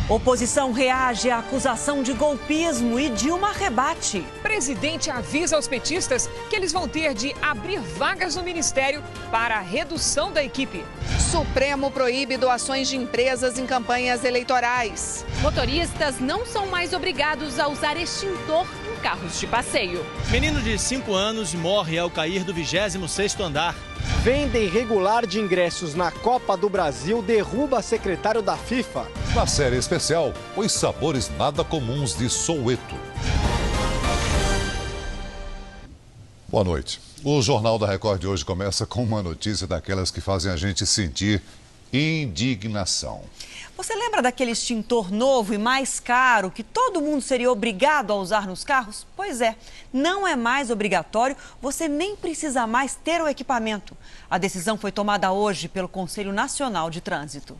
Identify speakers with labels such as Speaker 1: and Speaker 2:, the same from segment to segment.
Speaker 1: Oposição reage à acusação de golpismo e Dilma rebate.
Speaker 2: Presidente avisa aos petistas que eles vão ter de abrir vagas no ministério para a redução da equipe.
Speaker 3: Supremo proíbe doações de empresas em campanhas eleitorais.
Speaker 4: Motoristas não são mais obrigados a usar extintor em carros de passeio.
Speaker 5: Menino de 5 anos morre ao cair do 26º andar.
Speaker 6: Venda irregular de ingressos na Copa do Brasil derruba secretário da FIFA.
Speaker 7: Na série especial, os sabores nada comuns de Soweto. Boa noite. O Jornal da Record de hoje começa com uma notícia daquelas que fazem a gente sentir indignação.
Speaker 1: Você lembra daquele extintor novo e mais caro que todo mundo seria obrigado a usar nos carros? Pois é, não é mais obrigatório, você nem precisa mais ter o equipamento. A decisão foi tomada hoje pelo Conselho Nacional de Trânsito.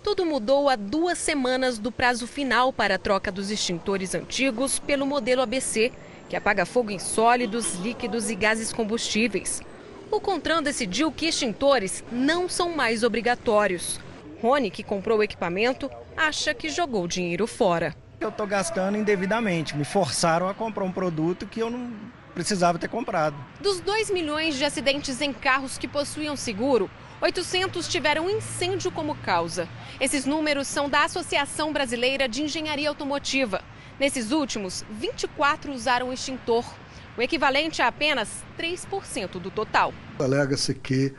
Speaker 4: Tudo mudou há 2 semanas do prazo final para a troca dos extintores antigos pelo modelo ABC, que apaga fogo em sólidos, líquidos e gases combustíveis. O CONTRAN decidiu que extintores não são mais obrigatórios. Rony, que comprou o equipamento, acha que jogou dinheiro fora.
Speaker 8: Eu estou gastando indevidamente, me forçaram a comprar um produto que eu não precisava ter comprado.
Speaker 4: Dos 2 milhões de acidentes em carros que possuíam seguro, 800 tiveram incêndio como causa. Esses números são da Associação Brasileira de Engenharia Automotiva. Nesses últimos, 24 usaram extintor, o equivalente a apenas 3% do total.
Speaker 9: Alega-se que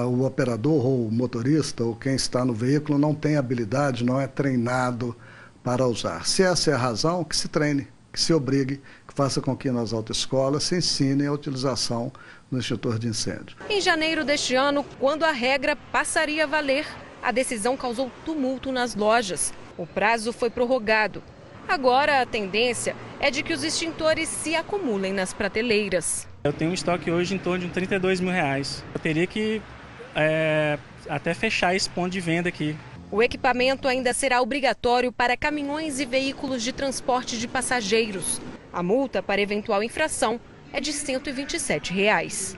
Speaker 9: o operador ou o motorista ou quem está no veículo não tem habilidade, não é treinado para usar. Se essa é a razão, que se treine, que se obrigue, que faça com que nas autoescolas se ensine a utilização do extintor de incêndio.
Speaker 4: Em janeiro deste ano, quando a regra passaria a valer, a decisão causou tumulto nas lojas. O prazo foi prorrogado. Agora a tendência é de que os extintores se acumulem nas prateleiras.
Speaker 10: Eu tenho um estoque hoje em torno de R$32 mil. Eu teria que até fechar esse ponto de venda aqui.
Speaker 4: O equipamento ainda será obrigatório para caminhões e veículos de transporte de passageiros. A multa para eventual infração é de R$127.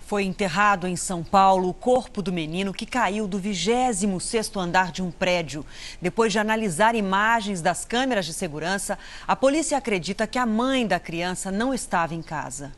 Speaker 1: Foi enterrado em São Paulo o corpo do menino que caiu do 26º andar de um prédio. Depois de analisar imagens das câmeras de segurança, a polícia acredita que a mãe da criança não estava em casa.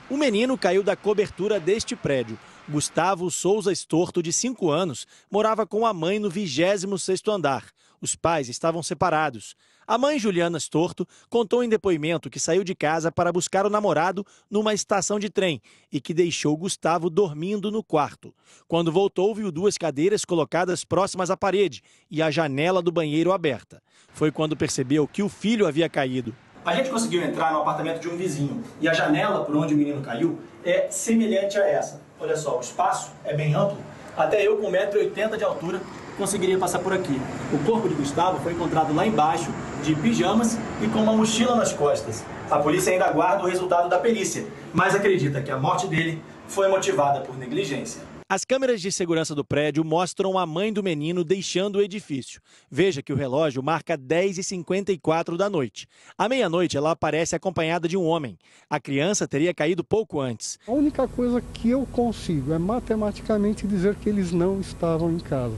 Speaker 5: O menino caiu da cobertura deste prédio. Gustavo Souza Estorto, de 5 anos, morava com a mãe no 26º andar. Os pais estavam separados. A mãe, Juliana Estorto, contou em depoimento que saiu de casa para buscar o namorado numa estação de trem e que deixou Gustavo dormindo no quarto. Quando voltou, viu 2 cadeiras colocadas próximas à parede e a janela do banheiro aberta. Foi quando percebeu que o filho havia caído.
Speaker 11: A gente conseguiu entrar no apartamento de um vizinho e a janela por onde o menino caiu é semelhante a essa. Olha só, o espaço é bem amplo, até eu com 1,80 m de altura conseguiria passar por aqui. O corpo de Gustavo foi encontrado lá embaixo, de pijamas e com uma mochila nas costas. A polícia ainda aguarda o resultado da perícia, mas acredita que a morte dele foi motivada por negligência.
Speaker 5: As câmeras de segurança do prédio mostram a mãe do menino deixando o edifício. Veja que o relógio marca 10h54 da noite. À meia-noite, ela aparece acompanhada de um homem. A criança teria caído pouco antes.
Speaker 12: A única coisa que eu consigo é matematicamente dizer que eles não estavam em casa,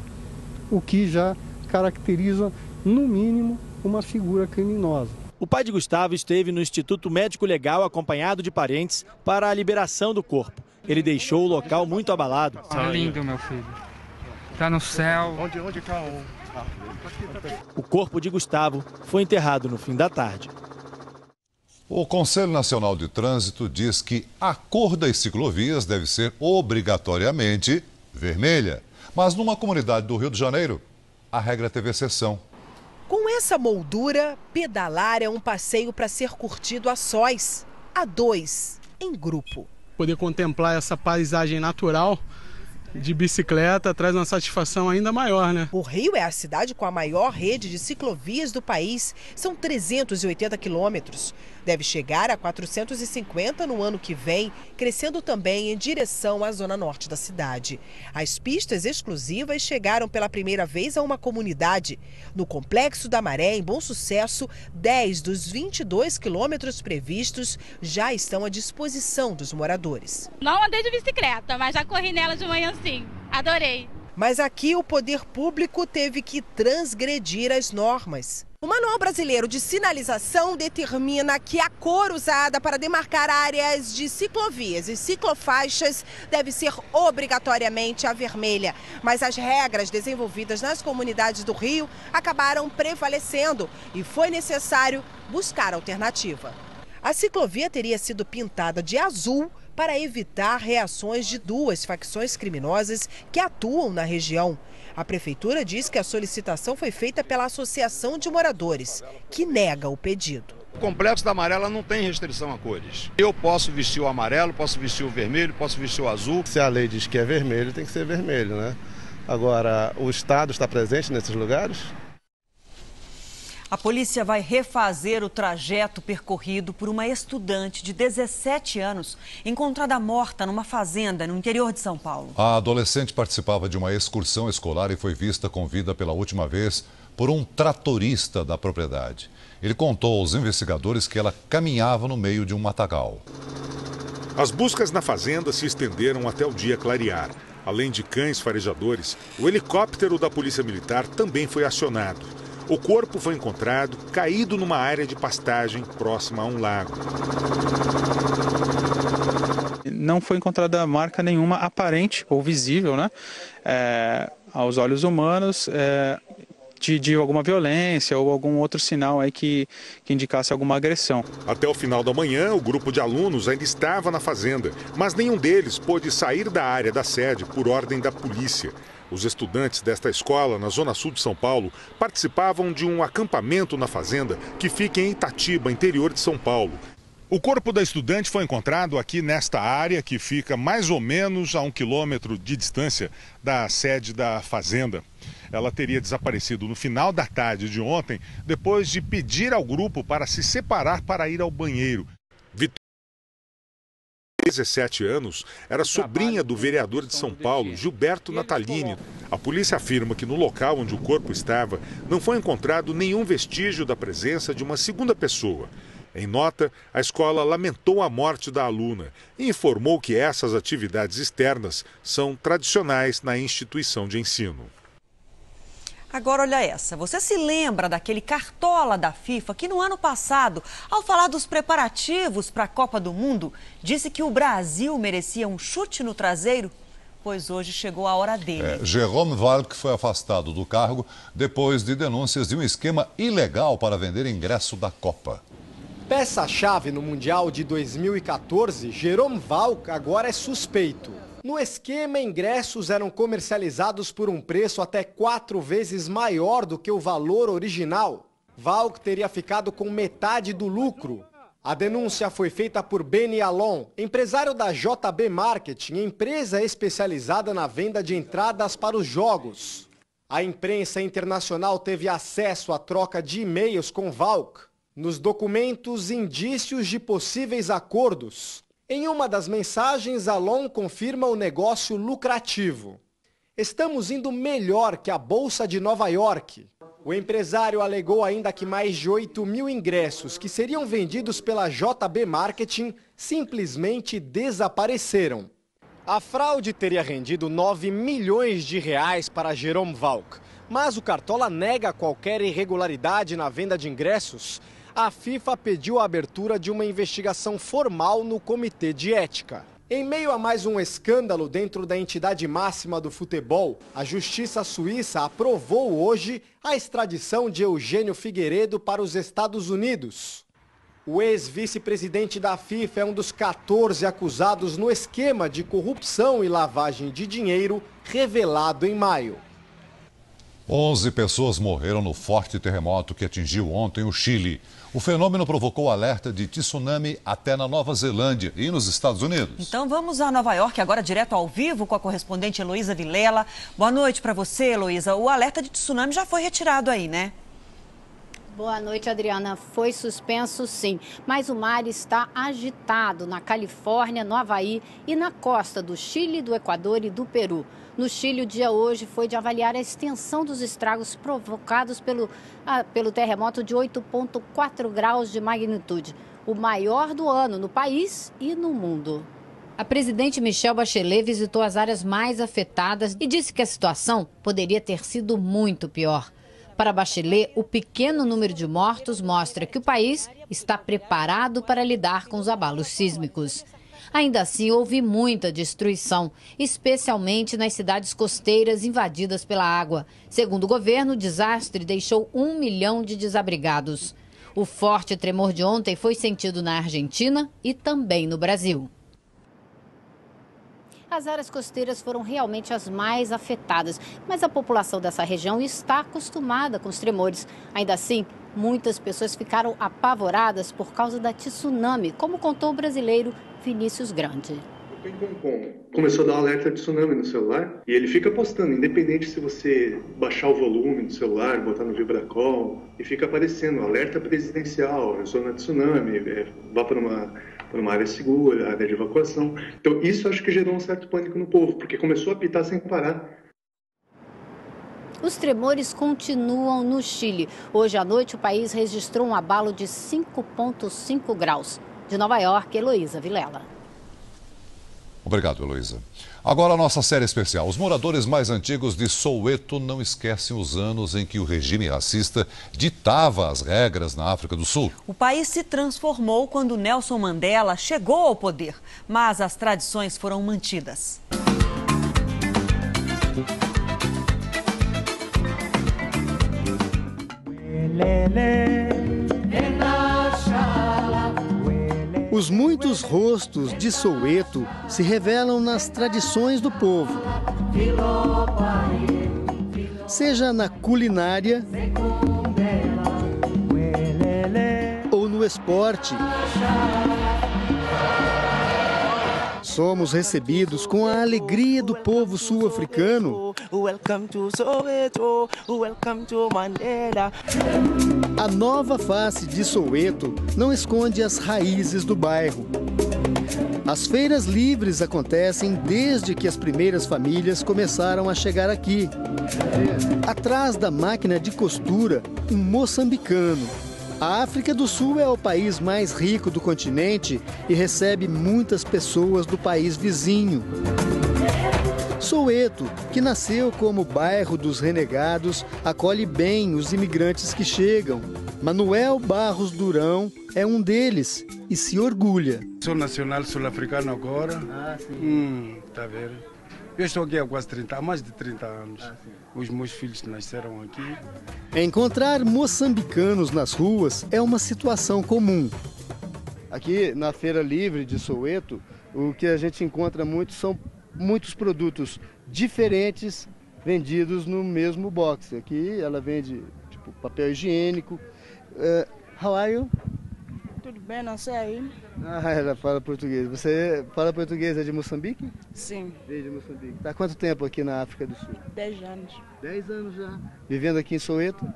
Speaker 12: o que já caracteriza, no mínimo, uma figura criminosa.
Speaker 5: O pai de Gustavo esteve no Instituto Médico Legal acompanhado de parentes para a liberação do corpo. Ele deixou o local muito abalado.
Speaker 13: Tá lindo, meu filho. Tá no céu.
Speaker 9: Onde tá
Speaker 5: o corpo de Gustavo foi enterrado no fim da tarde.
Speaker 7: O Conselho Nacional de Trânsito diz que a cor das ciclovias deve ser obrigatoriamente vermelha. Mas numa comunidade do Rio de Janeiro, a regra teve exceção.
Speaker 14: Com essa moldura, pedalar é um passeio para ser curtido a sós, a 2, em grupo.
Speaker 12: Poder contemplar essa paisagem natural de bicicleta traz uma satisfação ainda maior, né?
Speaker 14: O Rio é a cidade com a maior rede de ciclovias do país. São 380 quilômetros. Deve chegar a 450 no ano que vem, crescendo também em direção à zona norte da cidade. As pistas exclusivas chegaram pela primeira vez a uma comunidade. No Complexo da Maré, em Bom Sucesso, 10 dos 22 quilômetros previstos já estão à disposição dos moradores.
Speaker 15: Não andei de bicicleta, mas já corri nela de manhã sim. Adorei.
Speaker 14: Mas aqui o poder público teve que transgredir as normas. O Manual Brasileiro de Sinalização determina que a cor usada para demarcar áreas de ciclovias e ciclofaixas deve ser obrigatoriamente a vermelha. Mas as regras desenvolvidas nas comunidades do Rio acabaram prevalecendo e foi necessário buscar alternativa. A ciclovia teria sido pintada de azul para evitar reações de duas facções criminosas que atuam na região. A prefeitura diz que a solicitação foi feita pela Associação de Moradores, que nega o pedido.
Speaker 15: O Complexo da Amarela não tem restrição a cores. Eu posso vestir o amarelo, posso vestir o vermelho, posso vestir o azul.
Speaker 16: Se a lei diz que é vermelho, tem que ser vermelho, né? Agora, o Estado está presente nesses lugares?
Speaker 1: A polícia vai refazer o trajeto percorrido por uma estudante de 17 anos, encontrada morta numa fazenda no interior de São Paulo.
Speaker 7: A adolescente participava de uma excursão escolar e foi vista com vida pela última vez por um tratorista da propriedade. Ele contou aos investigadores que ela caminhava no meio de um matagal.
Speaker 17: As buscas na fazenda se estenderam até o dia clarear. Além de cães farejadores, o helicóptero da Polícia Militar também foi acionado. O corpo foi encontrado caído numa área de pastagem próxima a um lago.
Speaker 18: Não foi encontrada marca nenhuma aparente ou visível, né, aos olhos humanos, de alguma violência ou algum outro sinal aí que indicasse alguma agressão.
Speaker 17: Até o final da manhã, o grupo de alunos ainda estava na fazenda, mas nenhum deles pôde sair da área da sede por ordem da polícia. Os estudantes desta escola, na zona sul de São Paulo, participavam de um acampamento na fazenda que fica em Itatiba, interior de São Paulo. O corpo da estudante foi encontrado aqui nesta área, que fica mais ou menos a 1 quilômetro de distância da sede da fazenda. Ela teria desaparecido no final da tarde de ontem, depois de pedir ao grupo para se separar para ir ao banheiro. 17 anos, era sobrinha do vereador de São Paulo, Gilberto Natalini. A polícia afirma que no local onde o corpo estava não foi encontrado nenhum vestígio da presença de uma segunda pessoa. Em nota, a escola lamentou a morte da aluna e informou que essas atividades externas são tradicionais na instituição de ensino.
Speaker 1: Agora olha essa, você se lembra daquele cartola da FIFA que no ano passado, ao falar dos preparativos para a Copa do Mundo, disse que o Brasil merecia um chute no traseiro? Pois hoje chegou a hora dele.
Speaker 7: Jérôme Valk foi afastado do cargo depois de denúncias de um esquema ilegal para vender ingresso da Copa.
Speaker 6: Peça-chave no Mundial de 2014, Jérôme Valk agora é suspeito. No esquema, ingressos eram comercializados por um preço até 4 vezes maior do que o valor original. Valk teria ficado com metade do lucro. A denúncia foi feita por Benny Alon, empresário da JB Marketing, empresa especializada na venda de entradas para os jogos. A imprensa internacional teve acesso à troca de e-mails com Valk. Nos documentos, indícios de possíveis acordos. Em uma das mensagens, Alon confirma o negócio lucrativo. Estamos indo melhor que a Bolsa de Nova York. O empresário alegou ainda que mais de 8 mil ingressos que seriam vendidos pela JB Marketing simplesmente desapareceram. A fraude teria rendido 9 milhões de reais para Jérôme Valk, mas o cartola nega qualquer irregularidade na venda de ingressos. A FIFA pediu a abertura de uma investigação formal no Comitê de Ética. Em meio a mais um escândalo dentro da entidade máxima do futebol, a Justiça Suíça aprovou hoje a extradição de Eugênio Figueiredo para os Estados Unidos. O ex-vice-presidente da FIFA é um dos 14 acusados no esquema de corrupção e lavagem de dinheiro revelado em maio.
Speaker 7: 11 pessoas morreram no forte terremoto que atingiu ontem o Chile. O fenômeno provocou alerta de tsunami até na Nova Zelândia e nos Estados Unidos.
Speaker 1: Então vamos a Nova York, agora direto ao vivo com a correspondente Heloísa Vilela. Boa noite para você, Heloísa. O alerta de tsunami já foi retirado aí, né?
Speaker 19: Boa noite, Adriana. Foi suspenso, sim, mas o mar está agitado na Califórnia, no Havaí e na costa do Chile, do Equador e do Peru. No Chile, o dia hoje foi de avaliar a extensão dos estragos provocados pelo terremoto de 8,4 graus de magnitude, o maior do ano no país e no mundo. A presidente Michelle Bachelet visitou as áreas mais afetadas e disse que a situação poderia ter sido muito pior. Para Bachelet, o pequeno número de mortos mostra que o país está preparado para lidar com os abalos sísmicos. Ainda assim, houve muita destruição, especialmente nas cidades costeiras invadidas pela água. Segundo o governo, o desastre deixou 1 milhão de desabrigados. O forte tremor de ontem foi sentido na Argentina e também no Brasil. As áreas costeiras foram realmente as mais afetadas, mas a população dessa região está acostumada com os tremores. Ainda assim, muitas pessoas ficaram apavoradas por causa da tsunami, como contou o brasileiro Vinícius Grande.
Speaker 20: Começou a dar um alerta de tsunami no celular e ele fica postando, independente se você baixar o volume do celular, botar no Vibracol, e fica aparecendo alerta presidencial, zona de tsunami, vá para uma área segura, área de evacuação. Então isso acho que gerou um certo pânico no povo, porque começou a apitar sem parar.
Speaker 19: Os tremores continuam no Chile. Hoje à noite o país registrou um abalo de 5,5 graus. De Nova York, Heloísa Vilela.
Speaker 7: Obrigado, Heloísa. Agora a nossa série especial. Os moradores mais antigos de Soweto não esquecem os anos em que o regime racista ditava as regras na África do Sul.
Speaker 1: O país se transformou quando Nelson Mandela chegou ao poder, mas as tradições foram mantidas.
Speaker 21: Os muitos rostos de Soweto se revelam nas tradições do povo. Seja na culinária ou no esporte. Somos recebidos com a alegria do povo sul-africano. A nova face de Soweto não esconde as raízes do bairro. As feiras livres acontecem desde que as primeiras famílias começaram a chegar aqui. Atrás da máquina de costura, um moçambicano. A África do Sul é o país mais rico do continente e recebe muitas pessoas do país vizinho. Soweto, que nasceu como bairro dos renegados, acolhe bem os imigrantes que chegam. Manuel Barros Durão é um deles e se orgulha.
Speaker 22: Sou nacional sul-africano agora. Tá vendo? Eu estou aqui há quase 30, há mais de 30 anos. Os meus filhos nasceram aqui.
Speaker 21: Encontrar moçambicanos nas ruas é uma situação comum.
Speaker 23: Aqui na Feira Livre de Soweto, o que a gente encontra muito são muitos produtos diferentes vendidos no mesmo box. Aqui ela vende tipo papel higiênico. How are you?
Speaker 24: Tudo bem, não sei aí.
Speaker 23: Ela fala português. Você fala português, é de Moçambique?
Speaker 24: Sim.
Speaker 23: Veio de Moçambique. Está há quanto tempo aqui na África do Sul?
Speaker 24: 10 anos.
Speaker 23: 10 anos já. Vivendo aqui em Soweto?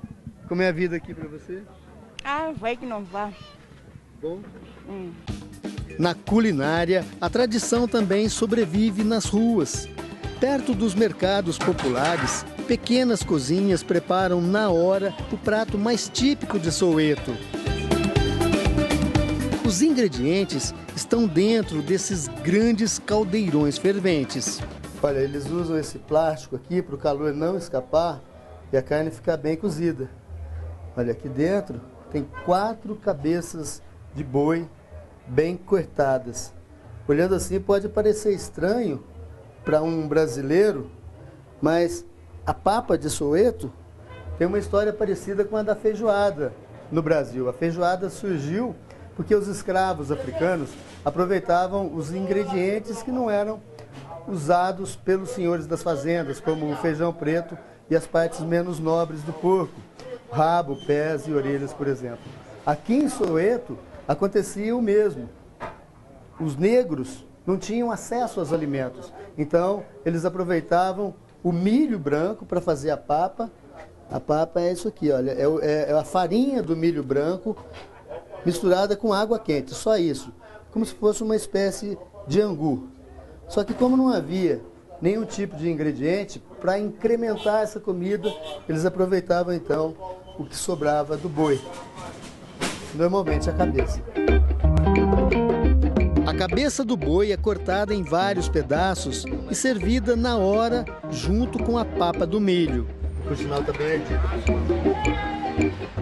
Speaker 23: Como é a vida aqui para você?
Speaker 24: Vai que não vá.
Speaker 23: Bom?
Speaker 21: Na culinária, a tradição também sobrevive nas ruas. Perto dos mercados populares, pequenas cozinhas preparam na hora o prato mais típico de Soweto. Os ingredientes estão dentro desses grandes caldeirões ferventes.
Speaker 23: Olha, eles usam esse plástico aqui para o calor não escapar e a carne ficar bem cozida. Olha, aqui dentro tem 4 cabeças de boi bem cortadas. Olhando assim pode parecer estranho para um brasileiro, mas a papa de Soweto tem uma história parecida com a da feijoada no Brasil. A feijoada surgiu porque os escravos africanos aproveitavam os ingredientes que não eram usados pelos senhores das fazendas, como o feijão preto e as partes menos nobres do porco, rabo, pés e orelhas, por exemplo. Aqui em Soweto acontecia o mesmo. Os negros não tinham acesso aos alimentos, então eles aproveitavam o milho branco para fazer a papa. A papa é isso aqui, olha, é a farinha do milho branco misturada com água quente, só isso, como se fosse uma espécie de angu. Só que como não havia nenhum tipo de ingrediente, para incrementar essa comida, eles aproveitavam então o que sobrava do boi, normalmente a cabeça.
Speaker 21: A cabeça do boi é cortada em vários pedaços e servida na hora junto com a papa do milho.
Speaker 23: Por sinal, tá bem ardido.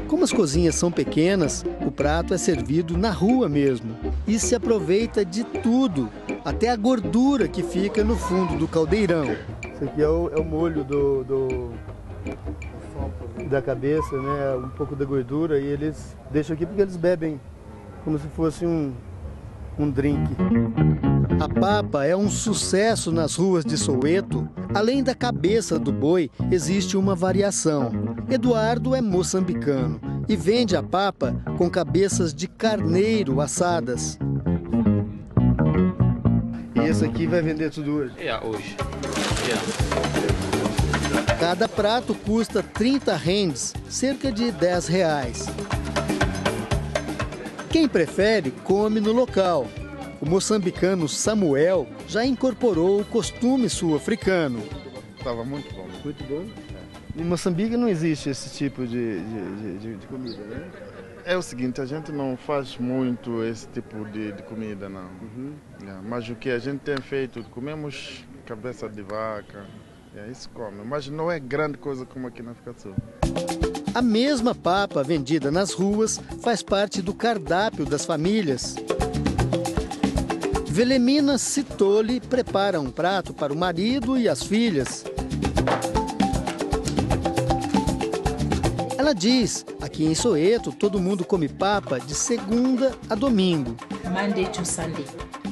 Speaker 21: Como as cozinhas são pequenas, o prato é servido na rua mesmo e se aproveita de tudo, até a gordura que fica no fundo do caldeirão.
Speaker 23: Isso aqui é o molho da cabeça, né? Um pouco da gordura, e eles deixam aqui porque eles bebem como se fosse um drink.
Speaker 21: A papa é um sucesso nas ruas de Soweto. Além da cabeça do boi, existe uma variação. Eduardo é moçambicano e vende a papa com cabeças de carneiro assadas.
Speaker 23: E esse aqui vai vender tudo hoje?
Speaker 2: Hoje.
Speaker 21: Cada prato custa 30 rands, cerca de R$10. Quem prefere, come no local. O moçambicano Samuel já incorporou o costume sul-africano.
Speaker 23: Estava muito bom. Muito bom? Em Moçambique não existe esse tipo de comida, né?
Speaker 3: É o seguinte, a gente não faz muito esse tipo de comida, não. Mas o que a gente tem feito, comemos cabeça de vaca, isso come. Mas não é grande coisa como aqui na África do Sul.
Speaker 21: A mesma papa vendida nas ruas faz parte do cardápio das famílias. Velemina Sitoli prepara um prato para o marido e as filhas. Ela diz, aqui em Soweto, todo mundo come papa de segunda a domingo.
Speaker 8: Monday to Sunday.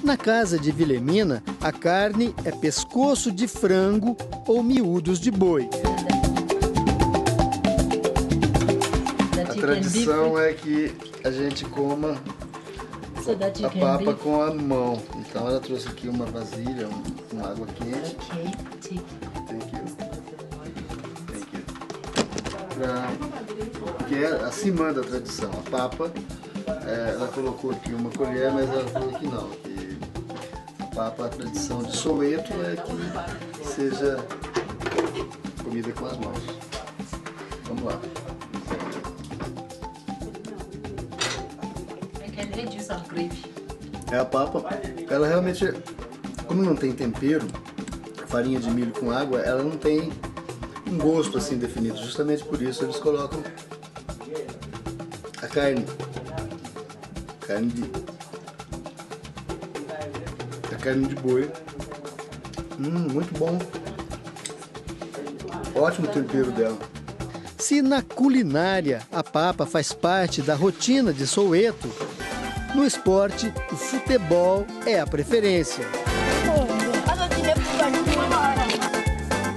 Speaker 21: Na casa de Velemina, a carne é pescoço de frango ou miúdos de boi.
Speaker 23: A tradição é que a gente coma a papa com a mão. Então ela trouxe aqui uma vasilha, uma água quente. Thank you. Porque assim manda a tradição. A papa, ela colocou aqui uma colher, mas ela falou que não. Que a papa, a tradição de Soweto é que seja comida com as mãos. Vamos lá. A papa, ela realmente, como não tem tempero, farinha de milho com água, ela não tem um gosto assim definido. Justamente por isso eles colocam a carne de boi. Muito bom. Ótimo tempero dela.
Speaker 21: Se na culinária a papa faz parte da rotina de Soweto, no esporte, o futebol é a preferência.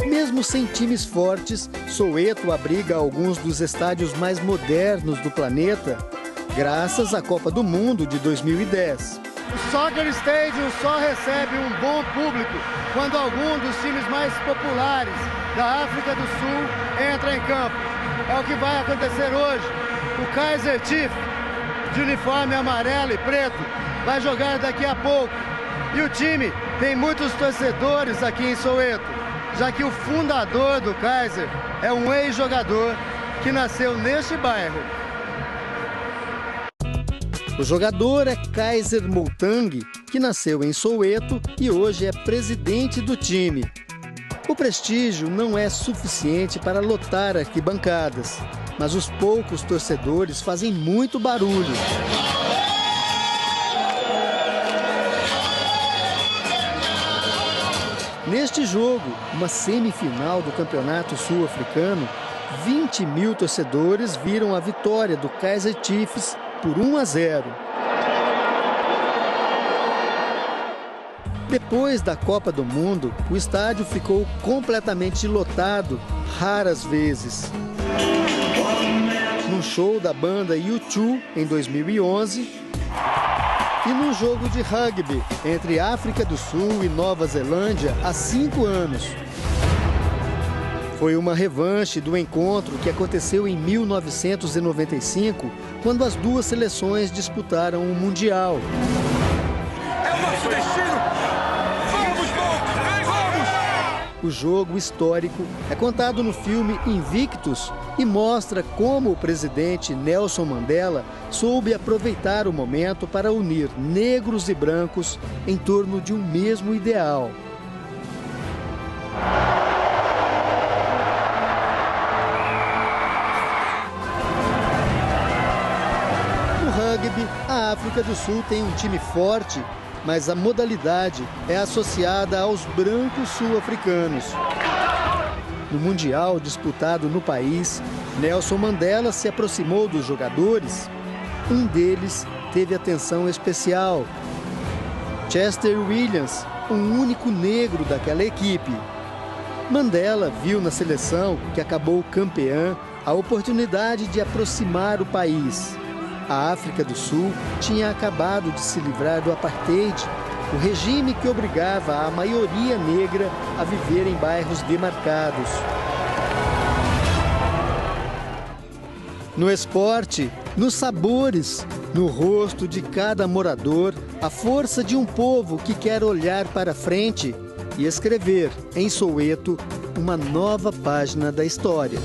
Speaker 21: Mesmo sem times fortes, Soweto abriga alguns dos estádios mais modernos do planeta, graças à Copa do Mundo de 2010.
Speaker 23: O Soccer Stadium só recebe um bom público quando algum dos times mais populares da África do Sul entra em campo. É o que vai acontecer hoje. O Kaizer Chiefs, de uniforme amarelo e preto, vai jogar daqui a pouco. E o time tem muitos torcedores aqui em Soweto, já que o fundador do Kaizer é um ex-jogador que nasceu neste bairro.
Speaker 21: O jogador é Kaiser Moutang, que nasceu em Soweto e hoje é presidente do time. O prestígio não é suficiente para lotar arquibancadas, mas os poucos torcedores fazem muito barulho. Neste jogo, uma semifinal do Campeonato Sul-Africano, 20 mil torcedores viram a vitória do Kaizer Chiefs por 1-0. Depois da Copa do Mundo, o estádio ficou completamente lotado, raras vezes. No show da banda U2 em 2011 e no jogo de rugby entre África do Sul e Nova Zelândia há 5 anos. Foi uma revanche do encontro que aconteceu em 1995, quando as duas seleções disputaram o Mundial.
Speaker 10: É o nosso destino! Vamos, vamos!
Speaker 21: O jogo histórico é contado no filme Invictus e mostra como o presidente Nelson Mandela soube aproveitar o momento para unir negros e brancos em torno de um mesmo ideal. No rugby, a África do Sul tem um time forte, mas a modalidade é associada aos brancos sul-africanos. No Mundial disputado no país, Nelson Mandela se aproximou dos jogadores. Um deles teve atenção especial. Chester Williams, um único negro daquela equipe. Mandela viu na seleção, que acabou campeã, a oportunidade de aproximar o país. A África do Sul tinha acabado de se livrar do apartheid, o regime que obrigava a maioria negra a viver em bairros demarcados. No esporte, nos sabores, no rosto de cada morador, a força de um povo que quer olhar para frente e escrever, em Soweto, uma nova página da história.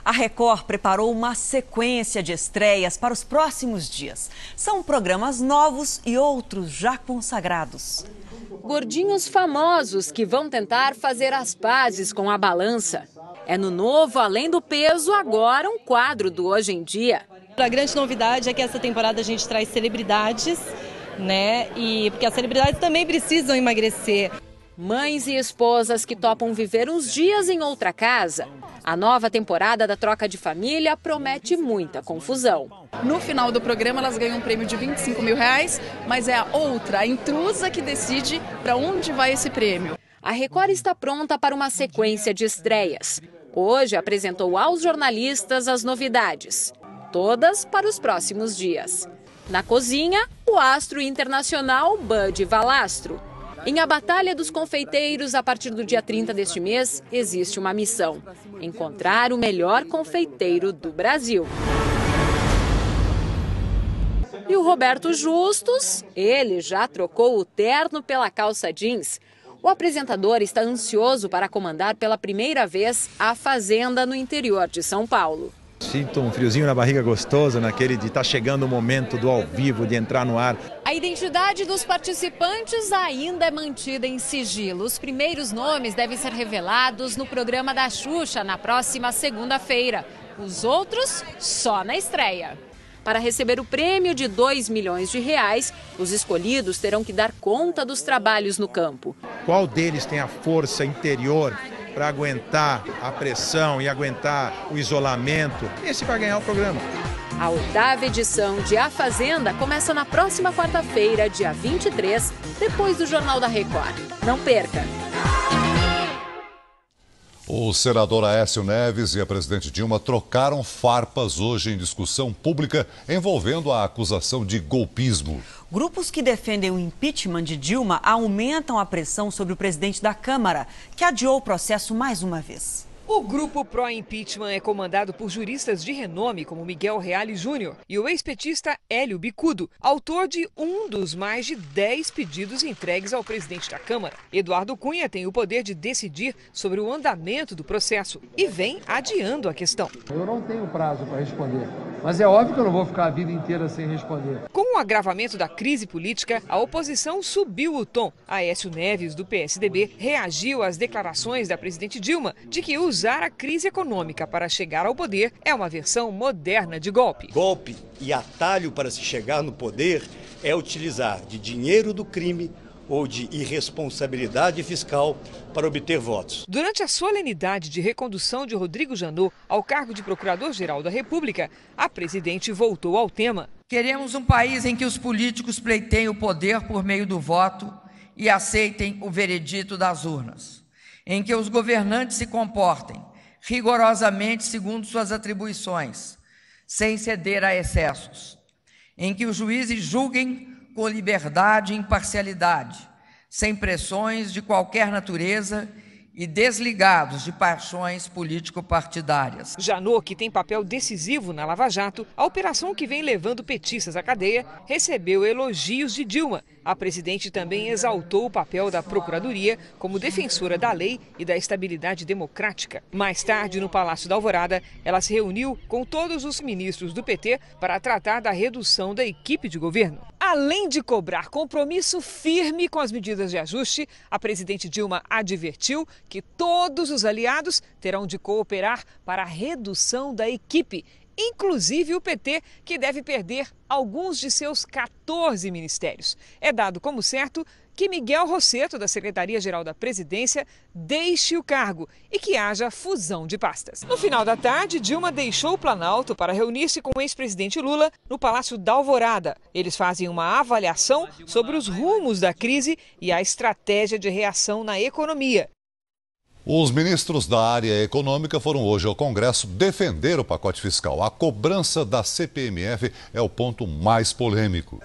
Speaker 1: A Record preparou uma sequência de estreias para os próximos dias. São programas novos e outros já consagrados.
Speaker 2: Gordinhos famosos que vão tentar fazer as pazes com a balança. É no novo Além do Peso, agora um quadro do Hoje em Dia.
Speaker 4: A grande novidade é que essa temporada a gente traz celebridades, né? Porque as celebridades também precisam emagrecer.
Speaker 2: Mães e esposas que topam viver uns dias em outra casa. A nova temporada da Troca de Família promete muita confusão.
Speaker 8: No final do programa elas ganham um prêmio de R$25 mil, mas é a outra, a intrusa, que decide para onde vai esse prêmio.
Speaker 2: A Record está pronta para uma sequência de estreias. Hoje apresentou aos jornalistas as novidades, todas para os próximos dias. Na cozinha, o astro internacional Bud Valastro. Em A Batalha dos Confeiteiros, a partir do dia 30 deste mês, existe uma missão: encontrar o melhor confeiteiro do Brasil. E o Roberto Justus, ele já trocou o terno pela calça jeans. O apresentador está ansioso para comandar pela primeira vez a Fazenda no interior de São Paulo.
Speaker 10: Sinto um friozinho na barriga gostoso, naquele de estar chegando o momento do ao vivo, de entrar no ar.
Speaker 2: A identidade dos participantes ainda é mantida em sigilo. Os primeiros nomes devem ser revelados no programa da Xuxa na próxima segunda-feira. Os outros, só na estreia. Para receber o prêmio de R$2 milhões, os escolhidos terão que dar conta dos trabalhos no campo.
Speaker 10: Qual deles tem a força interior para aguentar a pressão e aguentar o isolamento? Esse vai ganhar o programa.
Speaker 2: A 8ª edição de A Fazenda começa na próxima quarta-feira, dia 23, depois do Jornal da Record. Não perca!
Speaker 7: O senador Aécio Neves e a presidente Dilma trocaram farpas hoje em discussão pública envolvendo a acusação de golpismo.
Speaker 1: Grupos que defendem o impeachment de Dilma aumentam a pressão sobre o presidente da Câmara, que adiou o processo mais uma vez.
Speaker 25: O grupo pró-impeachment é comandado por juristas de renome como Miguel Reale Júnior e o ex-petista Hélio Bicudo, autor de um dos mais de 10 pedidos entregues ao presidente da Câmara. Eduardo Cunha tem o poder de decidir sobre o andamento do processo e vem adiando a questão.
Speaker 26: Eu não tenho prazo para responder, mas é óbvio que eu não vou ficar a vida inteira sem responder.
Speaker 25: Com o agravamento da crise política, a oposição subiu o tom. Aécio Neves, do PSDB, reagiu às declarações da presidente Dilma de que usar a crise econômica para chegar ao poder é uma versão moderna de golpe.
Speaker 27: Golpe e atalho para se chegar no poder é utilizar de dinheiro do crime ou de irresponsabilidade fiscal para obter votos.
Speaker 25: Durante a solenidade de recondução de Rodrigo Janot ao cargo de Procurador-Geral da República, a presidente voltou ao tema.
Speaker 28: Queremos um país em que os políticos pleiteiem o poder por meio do voto e aceitem o veredito das urnas, em que os governantes se comportem rigorosamente segundo suas atribuições, sem ceder a excessos, em que os juízes julguem com liberdade e imparcialidade, sem pressões de qualquer natureza e desligados de paixões político-partidárias.
Speaker 25: Janot, que tem papel decisivo na Lava Jato, a operação que vem levando petistas à cadeia, recebeu elogios de Dilma A presidente também exaltou o papel da Procuradoria como defensora da lei e da estabilidade democrática. Mais tarde, no Palácio da Alvorada, ela se reuniu com todos os ministros do PT para tratar da redução da equipe de governo. Além de cobrar compromisso firme com as medidas de ajuste, a presidente Dilma advertiu que todos os aliados terão de cooperar para a redução da equipe, inclusive o PT, que deve perder alguns de seus 14 ministérios. É dado como certo que Miguel Rosseto, da Secretaria-Geral da Presidência, deixe o cargo e que haja fusão de pastas. No final da tarde, Dilma deixou o Planalto para reunir-se com o ex-presidente Lula no Palácio da Alvorada. Eles fazem uma avaliação sobre os rumos da crise e a estratégia de reação na economia.
Speaker 7: Os ministros da área econômica foram hoje ao Congresso defender o pacote fiscal. A cobrança da CPMF é o ponto mais polêmico.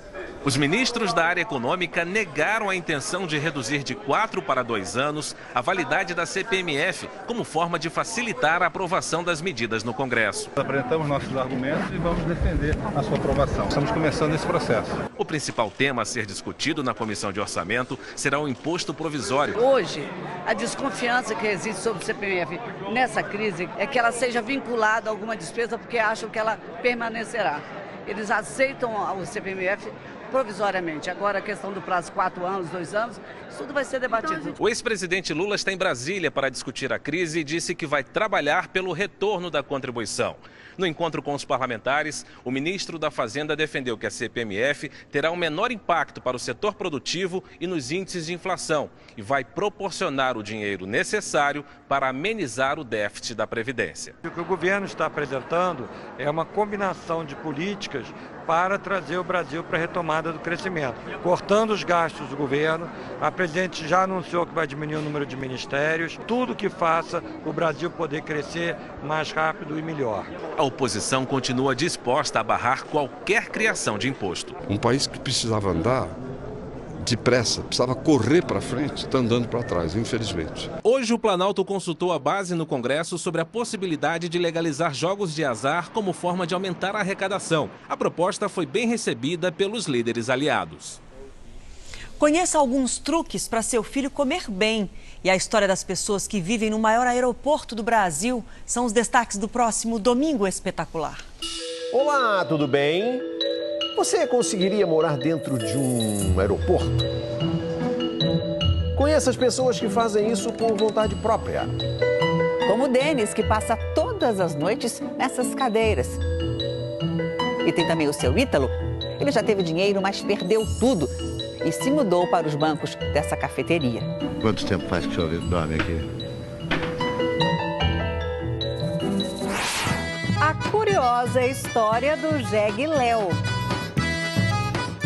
Speaker 5: Os ministros da área econômica negaram a intenção de reduzir de 4 para 2 anos a validade da CPMF, como forma de facilitar a aprovação das medidas no Congresso.
Speaker 9: Apresentamos nossos argumentos e vamos defender a sua aprovação. Estamos começando esse processo.
Speaker 5: O principal tema a ser discutido na Comissão de Orçamento será o imposto provisório.
Speaker 11: Hoje, a desconfiança que existe sobre o CPMF nessa crise é que ela seja vinculada a alguma despesa porque acham que ela permanecerá. Eles aceitam o CPMF provisoriamente. Agora a questão do prazo 4 anos, 2 anos, isso tudo vai ser debatido.
Speaker 5: O ex-presidente Lula está em Brasília para discutir a crise e disse que vai trabalhar pelo retorno da contribuição. No encontro com os parlamentares, o ministro da Fazenda defendeu que a CPMF terá um menor impacto para o setor produtivo e nos índices de inflação e vai proporcionar o dinheiro necessário para amenizar o déficit da Previdência.
Speaker 12: O que o governo está apresentando é uma combinação de políticas para trazer o Brasil para a retomada do crescimento. Cortando os gastos do governo, a presidente já anunciou que vai diminuir o número de ministérios, tudo que faça o Brasil poder crescer mais rápido e melhor.
Speaker 5: A oposição continua disposta a barrar qualquer criação de imposto.
Speaker 13: Um país que precisava andar depressa, precisava correr para frente, está andando para trás, infelizmente.
Speaker 5: Hoje o Planalto consultou a base no Congresso sobre a possibilidade de legalizar jogos de azar como forma de aumentar a arrecadação. A proposta foi bem recebida pelos líderes aliados.
Speaker 1: Conheça alguns truques para seu filho comer bem. E a história das pessoas que vivem no maior aeroporto do Brasil são os destaques do próximo Domingo Espetacular.
Speaker 14: Olá, tudo bem? Você conseguiria morar dentro de um aeroporto? Conheça as pessoas que fazem isso por vontade própria.
Speaker 15: Como o Denis, que passa todas as noites nessas cadeiras. E tem também o seu Ítalo. Ele já teve dinheiro, mas perdeu tudo e se mudou para os bancos dessa cafeteria.
Speaker 16: Quanto tempo faz que o senhor dorme aqui?
Speaker 29: A curiosa história do Jeg Léo.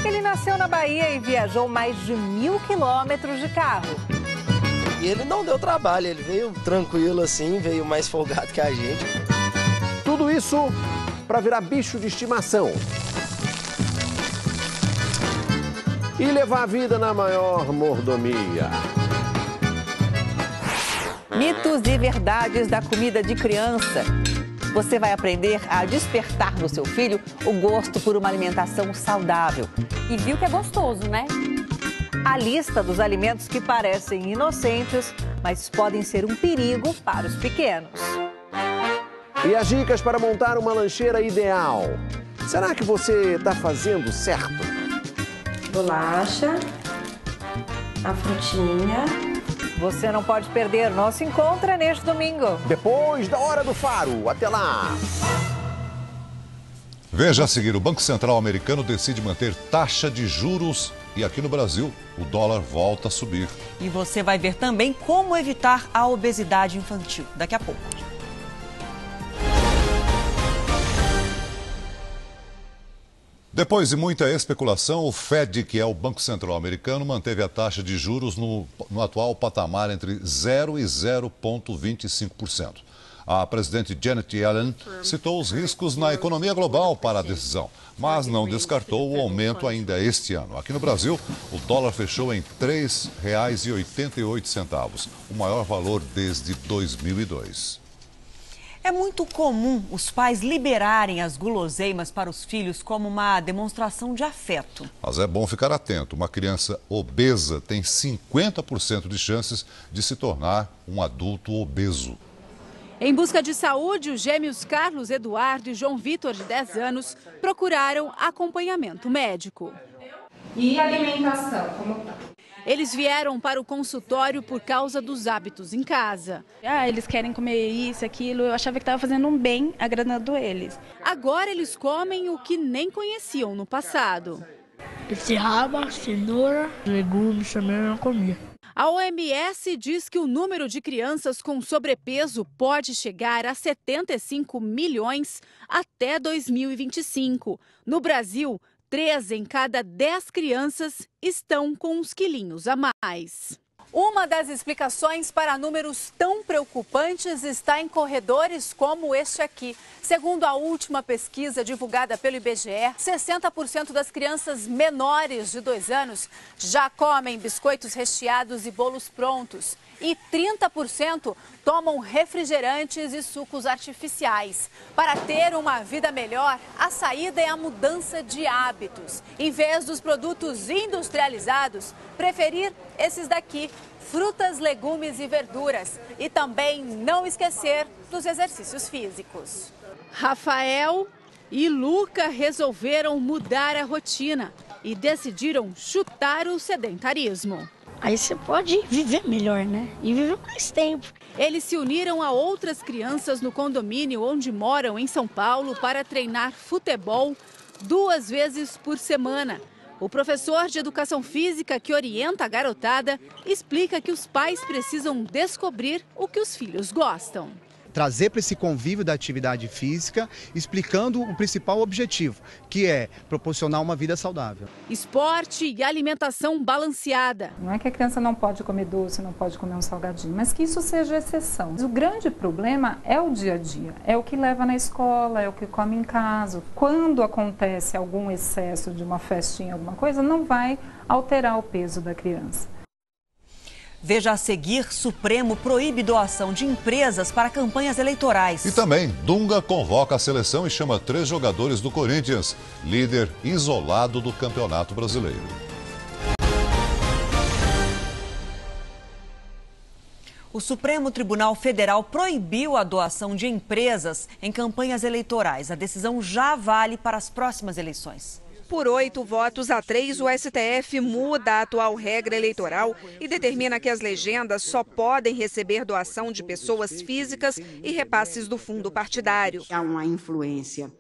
Speaker 29: Ele nasceu na Bahia e viajou mais de 1000 quilômetros de carro.
Speaker 30: E ele não deu trabalho, ele veio tranquilo assim, veio mais folgado que a gente.
Speaker 14: Tudo isso para virar bicho de estimação. E levar a vida na maior mordomia.
Speaker 15: Mitos e verdades da comida de criança. Você vai aprender a despertar no seu filho o gosto por uma alimentação saudável.
Speaker 29: E viu que é gostoso, né?
Speaker 15: A lista dos alimentos que parecem inocentes, mas podem ser um perigo para os pequenos.
Speaker 14: E as dicas para montar uma lancheira ideal. Será que você está fazendo certo?
Speaker 29: Bolacha, a frutinha.
Speaker 15: Você não pode perder, não se encontra neste domingo.
Speaker 14: Depois da Hora do Faro. Até lá!
Speaker 7: Veja a seguir, o Banco Central americano decide manter taxa de juros e aqui no Brasil o dólar volta a subir.
Speaker 1: E você vai ver também como evitar a obesidade infantil daqui a pouco.
Speaker 7: Depois de muita especulação, o Fed, que é o Banco Central americano, manteve a taxa de juros no atual patamar entre 0% e 0,25%. A presidente Janet Yellen citou os riscos na economia global para a decisão, mas não descartou o aumento ainda este ano. Aqui no Brasil, o dólar fechou em R$ 3,88, o maior valor desde 2002.
Speaker 1: É muito comum os pais liberarem as guloseimas para os filhos como uma demonstração de afeto.
Speaker 7: Mas é bom ficar atento. Uma criança obesa tem 50% de chances de se tornar um adulto obeso.
Speaker 3: Em busca de saúde, os gêmeos Carlos Eduardo e João Vitor, de 10 anos, procuraram acompanhamento médico.
Speaker 6: E alimentação, como tá?
Speaker 3: Eles vieram para o consultório por causa dos hábitos em casa.
Speaker 6: Eles querem comer isso, aquilo. Eu achava que estava fazendo um bem, agradando eles.
Speaker 3: Agora eles comem o que nem conheciam no passado.
Speaker 6: Beterraba, cenoura, legumes também eu não comia.
Speaker 3: A OMS diz que o número de crianças com sobrepeso pode chegar a 75 milhões até 2025. No Brasil, 3 em cada 10 crianças estão com uns quilinhos a mais. Uma das explicações para números tão preocupantes está em corredores como este aqui. Segundo a última pesquisa divulgada pelo IBGE, 60% das crianças menores de 2 anos já comem biscoitos recheados e bolos prontos. E 30% tomam refrigerantes e sucos artificiais. Para ter uma vida melhor, a saída é a mudança de hábitos. Em vez dos produtos industrializados, preferir esses daqui: frutas, legumes e verduras. E também não esquecer dos exercícios físicos. Rafael e Luca resolveram mudar a rotina e decidiram chutar o sedentarismo.
Speaker 6: Aí você pode viver melhor, né? E viver mais tempo.
Speaker 3: Eles se uniram a outras crianças no condomínio onde moram em São Paulo para treinar futebol 2 vezes por semana. O professor de educação física que orienta a garotada explica que os pais precisam descobrir o que os filhos gostam.
Speaker 17: Trazer para esse convívio da atividade física, explicando o principal objetivo, que é proporcionar uma vida saudável.
Speaker 3: Esporte e alimentação balanceada.
Speaker 18: Não é que a criança não pode comer doce, não pode comer um salgadinho, mas que isso seja exceção. O grande problema é o dia a dia, é o que leva na escola, é o que come em casa. Quando acontece algum excesso de uma festinha, alguma coisa, não vai alterar o peso da criança.
Speaker 1: Veja a seguir: Supremo proíbe doação de empresas para campanhas eleitorais.
Speaker 7: E também, Dunga convoca a seleção e chama 3 jogadores do Corinthians, líder isolado do Campeonato Brasileiro.
Speaker 1: O Supremo Tribunal Federal proibiu a doação de empresas em campanhas eleitorais. A decisão já vale para as próximas eleições.
Speaker 19: Por 8 votos a 3, o STF muda a atual regra eleitoral e determina que as legendas só podem receber doação de pessoas físicas e repasses do fundo partidário.
Speaker 20: Há uma influência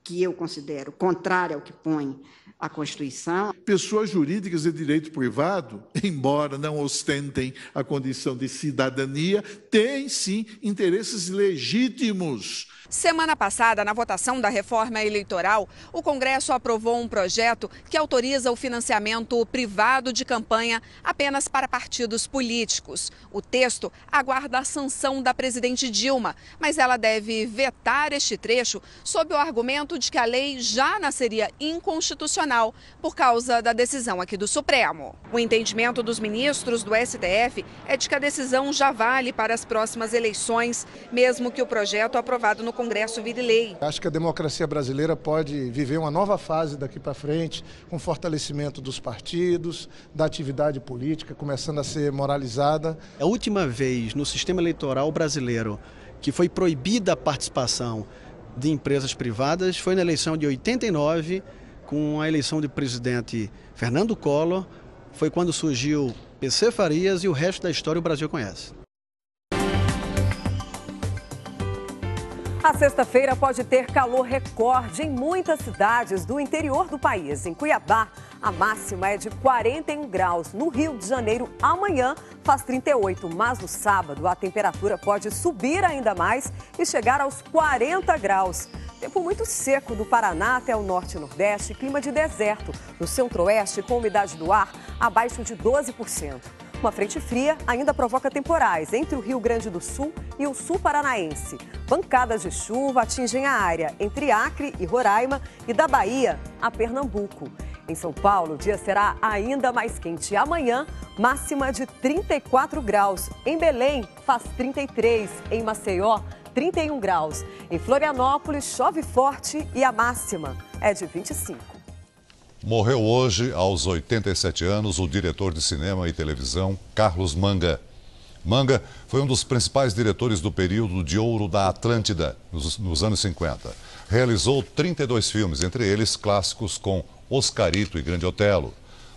Speaker 20: que eu considero contrária ao que põe a Constituição.
Speaker 21: Pessoas jurídicas de direito privado, embora não ostentem a condição de cidadania, têm sim interesses legítimos.
Speaker 19: Semana passada, na votação da reforma eleitoral, o Congresso aprovou um projeto que autoriza o financiamento privado de campanha apenas para partidos políticos. O texto aguarda a sanção da presidente Dilma, mas ela deve vetar este trecho sob o argumento de que a lei já nasceria inconstitucional por causa da decisão aqui do Supremo. O entendimento dos ministros do STF é de que a decisão já vale para as próximas eleições, mesmo que o projeto aprovado no Congresso vire lei.
Speaker 22: Acho que a democracia brasileira pode viver uma nova fase daqui para frente, com fortalecimento dos partidos, da atividade política, começando a ser moralizada.
Speaker 23: A última vez no sistema eleitoral brasileiro que foi proibida a participação de empresas privadas foi na eleição de 89, com a eleição de presidente Fernando Collor. Foi quando surgiu PC Farias e o resto da história o Brasil conhece.
Speaker 24: A sexta-feira pode ter calor recorde em muitas cidades do interior do país. Em Cuiabá, a máxima é de 41 graus. No Rio de Janeiro, amanhã faz 38, mas no sábado a temperatura pode subir ainda mais e chegar aos 40 graus. Tempo muito seco do Paraná até o norte e nordeste, clima de deserto. No centro-oeste, com umidade do ar abaixo de 12%. Uma frente fria ainda provoca temporais entre o Rio Grande do Sul e o sul paranaense. Pancadas de chuva atingem a área entre Acre e Roraima e da Bahia a Pernambuco. Em São Paulo, o dia será ainda mais quente. Amanhã, máxima de 34 graus. Em Belém, faz 33. Em Maceió, 31 graus. Em Florianópolis, chove forte e a máxima é de 25.
Speaker 7: Morreu hoje, aos 87 anos, o diretor de cinema e televisão, Carlos Manga. Manga foi um dos principais diretores do período de ouro da Atlântida, nos anos 50. Realizou 32 filmes, entre eles clássicos com Oscarito e Grande Otelo.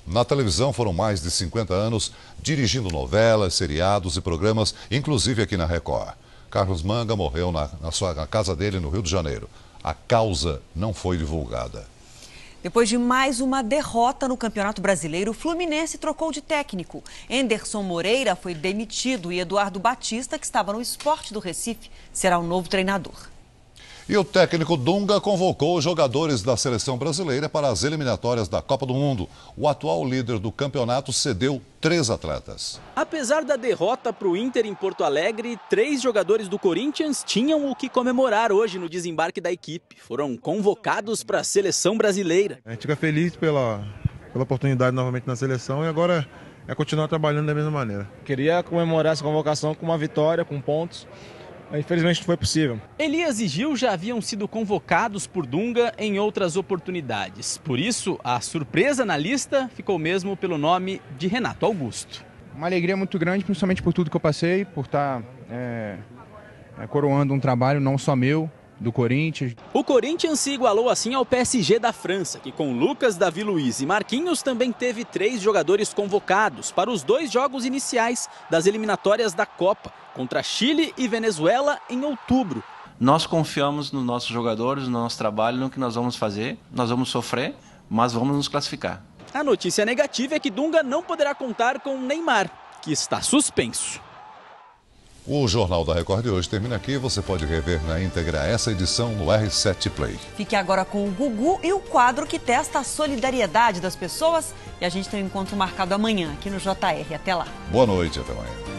Speaker 7: Na televisão foram mais de 50 anos, dirigindo novelas, seriados e programas, inclusive aqui na Record. Carlos Manga morreu na casa dele no Rio de Janeiro. A causa não foi divulgada.
Speaker 1: Depois de mais uma derrota no Campeonato Brasileiro, o Fluminense trocou de técnico. Anderson Moreira foi demitido e Eduardo Batista, que estava no Sport do Recife, será o novo treinador.
Speaker 7: E o técnico Dunga convocou os jogadores da seleção brasileira para as eliminatórias da Copa do Mundo. O atual líder do campeonato cedeu 3 atletas.
Speaker 2: Apesar da derrota para o Inter em Porto Alegre, 3 jogadores do Corinthians tinham o que comemorar hoje no desembarque da equipe. Foram convocados para a seleção brasileira.
Speaker 4: A gente fica feliz pela oportunidade novamente na seleção e agora é continuar trabalhando da mesma maneira.
Speaker 8: Queria comemorar essa convocação com uma vitória, com pontos. Infelizmente não foi possível.
Speaker 2: Elias e Gil já haviam sido convocados por Dunga em outras oportunidades. Por isso, a surpresa na lista ficou mesmo pelo nome de Renato Augusto.
Speaker 9: Uma alegria muito grande, principalmente por tudo que eu passei, por estar coroando um trabalho não só meu, do Corinthians.
Speaker 2: O Corinthians se igualou assim ao PSG da França, que com Lucas, Davi Luiz e Marquinhos também teve 3 jogadores convocados para os 2 jogos iniciais das eliminatórias da Copa, contra Chile e Venezuela em outubro.
Speaker 10: Nós confiamos nos nossos jogadores, no nosso trabalho, no que nós vamos fazer. Nós vamos sofrer, mas vamos nos classificar.
Speaker 2: A notícia negativa é que Dunga não poderá contar com Neymar, que está suspenso.
Speaker 7: O Jornal da Record de hoje termina aqui. Você pode rever na íntegra essa edição no R7 Play.
Speaker 1: Fique agora com o Gugu e o quadro que testa a solidariedade das pessoas. E a gente tem um encontro marcado amanhã aqui no JR. Até lá.
Speaker 7: Boa noite, até amanhã.